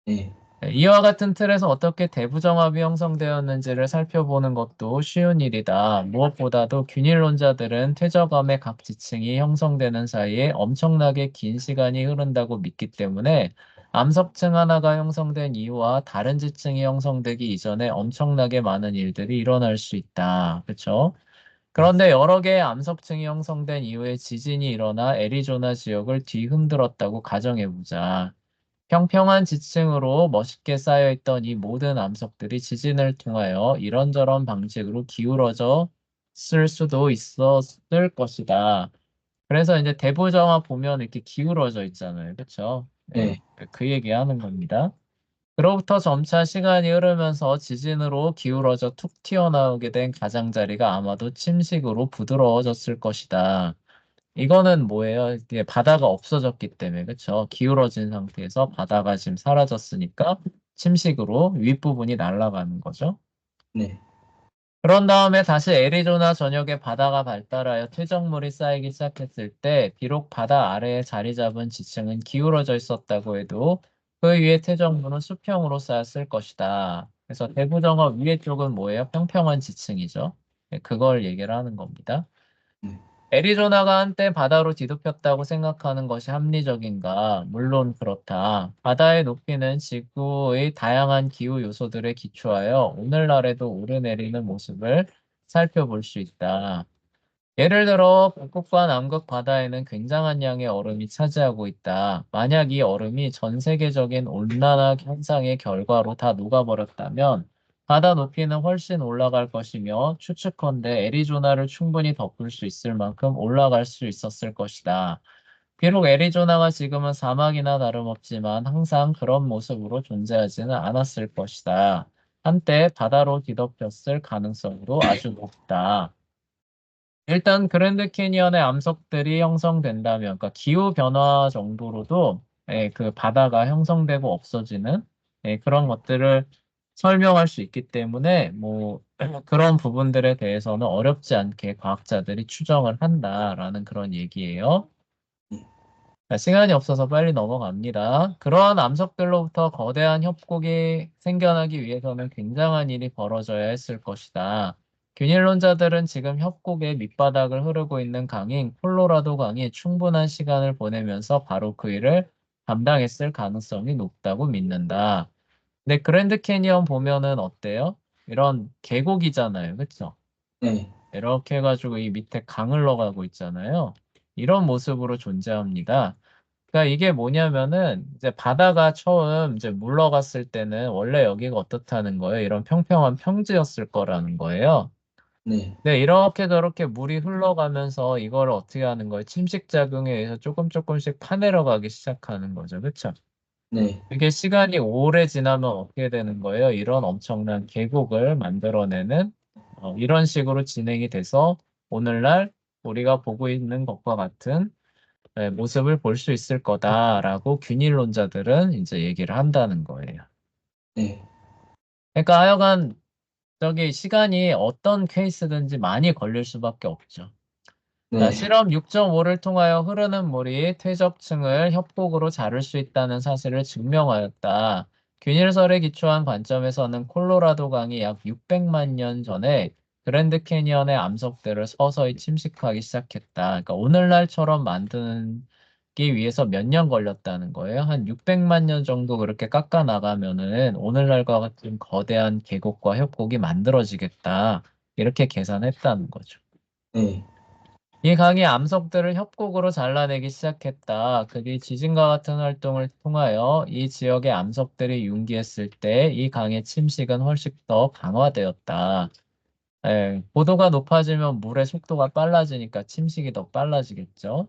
Speaker 3: 네.
Speaker 1: 네, 이와 같은 틀에서 어떻게 대부정합이 형성되었는지를 살펴보는 것도 쉬운 일이다. 무엇보다도 균일론자들은 퇴적암의 각 지층이 형성되는 사이에 엄청나게 긴 시간이 흐른다고 믿기 때문에 암석층 하나가 형성된 이후와 다른 지층이 형성되기 이전에 엄청나게 많은 일들이 일어날 수 있다. 그렇죠? 그런데 여러 개의 암석층이 형성된 이후에 지진이 일어나 애리조나 지역을 뒤흔들었다고 가정해보자. 평평한 지층으로 멋있게 쌓여있던 이 모든 암석들이 지진을 통하여 이런저런 방식으로 기울어져 쓸 수도 있었을 것이다. 그래서 이제 대부정화 보면 이렇게 기울어져 있잖아요. 그렇죠? 네,
Speaker 3: 네.
Speaker 1: 그 얘기하는 겁니다. 그로부터 점차 시간이 흐르면서 지진으로 기울어져 툭 튀어나오게 된 가장자리가 아마도 침식으로 부드러워졌을 것이다. 이거는 뭐예요? 이게 바다가 없어졌기 때문에, 그쵸? 기울어진 상태에서 바다가 지금 사라졌으니까 침식으로 윗부분이 날아가는 거죠.
Speaker 3: 네.
Speaker 1: 그런 다음에 다시 애리조나 전역에 바다가 발달하여 퇴적물이 쌓이기 시작했을 때, 비록 바다 아래에 자리 잡은 지층은 기울어져 있었다고 해도 그 위에 퇴적물은 수평으로 쌓였을 것이다. 그래서 대부정어 위에 쪽은 뭐예요? 평평한 지층이죠. 그걸 얘기를 하는 겁니다.
Speaker 3: 네.
Speaker 1: 애리조나가 한때 바다로 뒤덮였다고 생각하는 것이 합리적인가? 물론 그렇다. 바다의 높이는 지구의 다양한 기후 요소들에 기초하여 오늘날에도 오르내리는 모습을 살펴볼 수 있다. 예를 들어 북극과 남극 바다에는 굉장한 양의 얼음이 차지하고 있다. 만약 이 얼음이 전 세계적인 온난화 현상의 결과로 다 녹아버렸다면 바다 높이는 훨씬 올라갈 것이며 추측컨대 애리조나를 충분히 덮을 수 있을 만큼 올라갈 수 있었을 것이다. 비록 애리조나가 지금은 사막이나 다름없지만 항상 그런 모습으로 존재하지는 않았을 것이다. 한때 바다로 뒤덮였을 가능성도 아주 높다. 일단 그랜드 캐니언의 암석들이 형성된다면, 그러니까 기후 변화 정도로도 그 바다가 형성되고 없어지는 그런 것들을 설명할 수 있기 때문에 뭐 그런 부분들에 대해서는 어렵지 않게 과학자들이 추정을 한다라는 그런 얘기예요. 자, 시간이 없어서 빨리 넘어갑니다. 그러한 암석들로부터 거대한 협곡이 생겨나기 위해서는 굉장한 일이 벌어져야 했을 것이다. 균일론자들은 지금 협곡의 밑바닥을 흐르고 있는 강인 콜로라도 강이 충분한 시간을 보내면서 바로 그 일을 감당했을 가능성이 높다고 믿는다. 근데 그랜드 캐니언 보면은 어때요? 이런 계곡이잖아요. 그쵸?
Speaker 3: 네.
Speaker 1: 이렇게 해가지고 이 밑에 강을 흘러가고 있잖아요. 이런 모습으로 존재합니다. 그러니까 이게 뭐냐면은 이제 바다가 처음 이제 물러갔을 때는 원래 여기가 어떻다는 거예요? 이런 평평한 평지였을 거라는 거예요.
Speaker 3: 네.
Speaker 1: 네, 이렇게 저렇게 물이 흘러가면서 이걸 어떻게 하는 거예요? 침식 작용에 의해서 조금씩 파내려가기 시작하는 거죠. 그렇죠?
Speaker 3: 네.
Speaker 1: 이게 시간이 오래 지나면 어떻게 되는 거예요? 이런 엄청난 계곡을 만들어내는 이런 식으로 진행이 돼서 오늘날 우리가 보고 있는 것과 같은 모습을 볼 수 있을 거다라고 균일론자들은 이제 얘기를 한다는 거예요.
Speaker 3: 네.
Speaker 1: 그러니까 하여간 저기 시간이 어떤 케이스든지 많이 걸릴 수밖에 없죠. 자,
Speaker 3: 네.
Speaker 1: 실험 6.5를 통하여 흐르는 물이 퇴적층을 협곡으로 자를 수 있다는 사실을 증명하였다. 균일설에 기초한 관점에서는 콜로라도 강이 약 600만 년 전에 그랜드 캐니언의 암석들을 서서히 침식하기 시작했다. 그러니까 오늘날처럼 만들기 위해서 몇 년 걸렸다는 거예요. 한 600만 년 정도 그렇게 깎아 나가면은 오늘날과 같은 거대한 계곡과 협곡이 만들어지겠다. 이렇게 계산했다는 거죠.
Speaker 3: 네.
Speaker 1: 이 강이 암석들을 협곡으로 잘라내기 시작했다. 그뒤 지진과 같은 활동을 통하여 이 지역의 암석들이 융기했을 때 이 강의 침식은 훨씬 더 강화되었다. 고도가 높아지면 물의 속도가 빨라지니까 침식이 더 빨라지겠죠.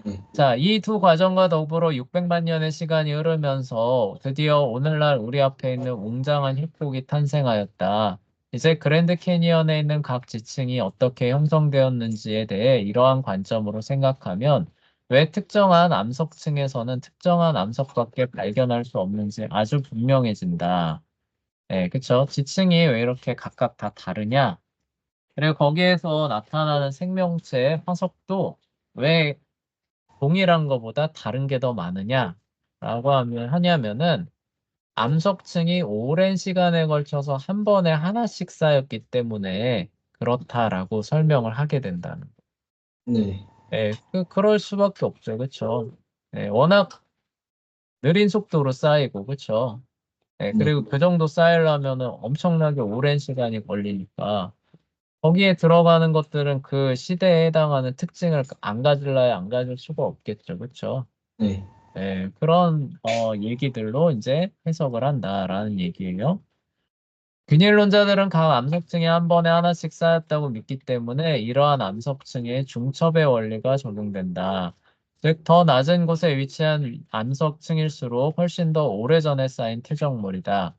Speaker 3: 네.
Speaker 1: 자, 이 두 과정과 더불어 600만 년의 시간이 흐르면서 드디어 오늘날 우리 앞에 있는 웅장한 협곡이 탄생하였다. 이제 그랜드 캐니언에 있는 각 지층이 어떻게 형성되었는지에 대해 이러한 관점으로 생각하면 왜 특정한 암석층에서는 특정한 암석밖에 발견할 수 없는지 아주 분명해진다. 그쵸? 지층이 왜 이렇게 각각 다 다르냐? 그리고 거기에서 나타나는 생명체, 화석도 왜 동일한 것보다 다른 게 더 많으냐라고 하냐면은 암석층이 오랜 시간에 걸쳐서 한 번에 하나씩 쌓였기 때문에 그렇다라고 설명을 하게 된다는 거예요.
Speaker 3: 네.
Speaker 1: 그럴 수밖에 없죠. 그렇죠? 워낙 느린 속도로 쌓이고 그렇죠?
Speaker 3: 네.
Speaker 1: 그리고 그 정도 쌓이려면은 엄청나게 오랜 시간이 걸리니까 거기에 들어가는 것들은 그 시대에 해당하는 특징을 안 가질라야 안 가질 수가 없겠죠. 그렇죠?
Speaker 3: 네.
Speaker 1: 그런 얘기들로 이제 해석을 한다라는 얘기예요. 균일론자들은 각 암석층에 한 번에 하나씩 쌓였다고 믿기 때문에 이러한 암석층에 중첩의 원리가 적용된다. 즉, 더 낮은 곳에 위치한 암석층일수록 훨씬 더 오래전에 쌓인 퇴적물이다.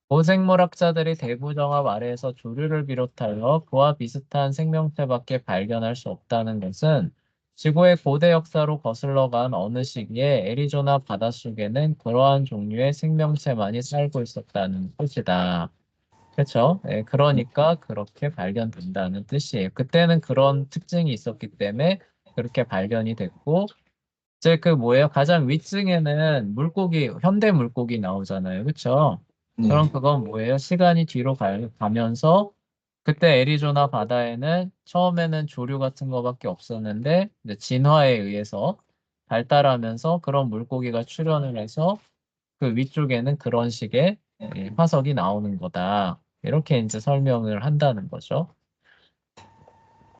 Speaker 1: 고생물학자들이 대부정합 아래에서 조류를 비롯하여 그와 비슷한 생명체밖에 발견할 수 없다는 것은 지구의 고대 역사로 거슬러간 어느 시기에 애리조나 바닷속에는 그러한 종류의 생명체만이 살고 있었다는 뜻이다. 그렇죠? 그러니까 그렇게 발견된다는 뜻이에요. 그때는 그런 특징이 있었기 때문에 그렇게 발견이 됐고, 이제 그 뭐예요? 가장 윗층에는 물고기, 현대 물고기 나오잖아요. 그렇죠?
Speaker 3: 네.
Speaker 1: 그럼 그건 뭐예요? 시간이 뒤로 가면서 그때 애리조나 바다에는 처음에는 조류 같은 거밖에 없었는데 이제 진화에 의해서 발달하면서 그런 물고기가 출현을 해서 그 위쪽에는 그런 식의 화석이 나오는 거다. 이렇게 이제 설명을 한다는 거죠.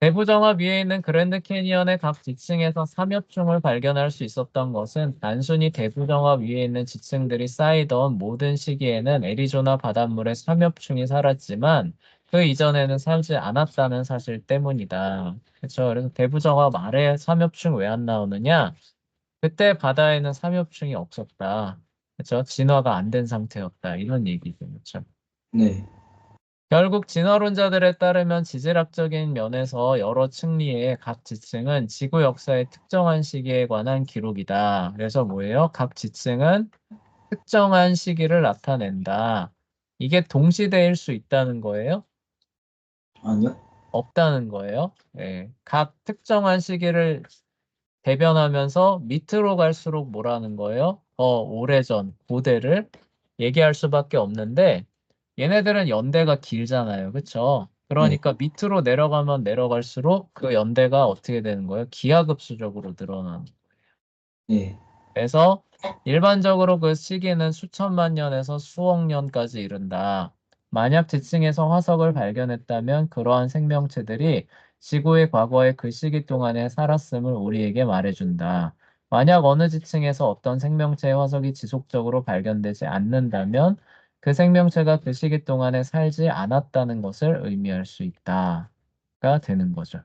Speaker 1: 대부정화 위에 있는 그랜드 캐니언의 각 지층에서 삼엽충을 발견할 수 있었던 것은 단순히 대부정화 위에 있는 지층들이 쌓이던 모든 시기에는 애리조나 바닷물에 삼엽충이 살았지만 그 이전에는 살지 않았다는 사실 때문이다. 그렇죠. 그래서 대부정화 말에 삼엽충 왜 안 나오느냐? 그때 바다에는 삼엽충이 없었다. 그렇죠. 진화가 안 된 상태였다. 이런 얘기죠. 그렇죠.
Speaker 3: 네.
Speaker 1: 결국 진화론자들에 따르면 지질학적인 면에서 여러 층리의 각 지층은 지구 역사의 특정한 시기에 관한 기록이다. 그래서 뭐예요? 각 지층은 특정한 시기를 나타낸다. 이게 동시대일 수 있다는 거예요?
Speaker 3: 아니요?
Speaker 1: 없다는 거예요? 예. 각 특정한 시기를 대변하면서 밑으로 갈수록 뭐라는 거예요? 오래전, 고대를 얘기할 수밖에 없는데 얘네들은 연대가 길잖아요. 그쵸?
Speaker 3: 네.
Speaker 1: 그러니까 밑으로 내려가면 내려갈수록 그 연대가 어떻게 되는 거예요? 기하급수적으로 늘어나는.
Speaker 3: 네.
Speaker 1: 그래서 일반적으로 그 시기는 수천만 년에서 수억 년까지 이른다. 만약 지층에서 화석을 발견했다면 그러한 생명체들이 지구의 과거의 그 시기 동안에 살았음을 우리에게 말해준다. 만약 어느 지층에서 어떤 생명체의 화석이 지속적으로 발견되지 않는다면 그 생명체가 그 시기 동안에 살지 않았다는 것을 의미할 수 있다가 되는 거죠.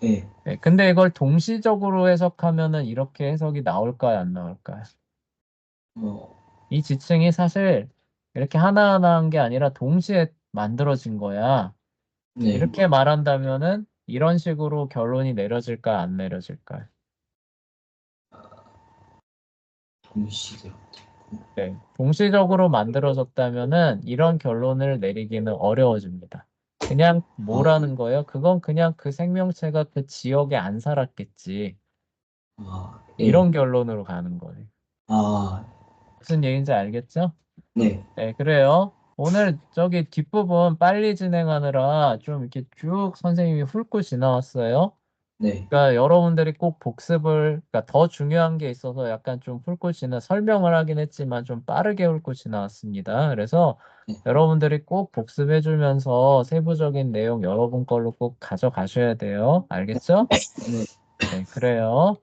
Speaker 3: 네.
Speaker 1: 네, 근데 이걸 동시적으로 해석하면은 이렇게 해석이 나올까요, 안 나올까요?
Speaker 3: 어,
Speaker 1: 이 지층이 사실 이렇게 하나하나 한 게 아니라 동시에 만들어진 거야.
Speaker 3: 네.
Speaker 1: 이렇게 말한다면은 이런 식으로 결론이 내려질까, 안 내려질까요?
Speaker 3: 동시대로.
Speaker 1: 네, 동시적으로 만들어졌다면은 이런 결론을 내리기는 어려워집니다. 그냥
Speaker 3: 아,
Speaker 1: 뭐라는 거예요? 그건 그냥 그 생명체가 그 지역에 안 살았겠지.
Speaker 3: 네.
Speaker 1: 이런 결론으로 가는 거예요.
Speaker 3: 아,
Speaker 1: 무슨 얘기인지 알겠죠?
Speaker 3: 네.
Speaker 1: 네, 그래요. 오늘 저기 뒷부분 빨리 진행하느라 좀 이렇게 쭉 선생님이 훑고 지나왔어요.
Speaker 3: 네.
Speaker 1: 그러니까 여러분들이 꼭 복습을, 그러니까 더 중요한 게 있어서 약간 좀 훑고 설명을 하긴 했지만 좀 빠르게 훑고 지나왔습니다. 그래서
Speaker 3: 네.
Speaker 1: 여러분들이 꼭 복습해 주면서 세부적인 내용 여러분 걸로 꼭 가져가셔야 돼요. 알겠죠?
Speaker 3: 네.
Speaker 1: 네, 그래요.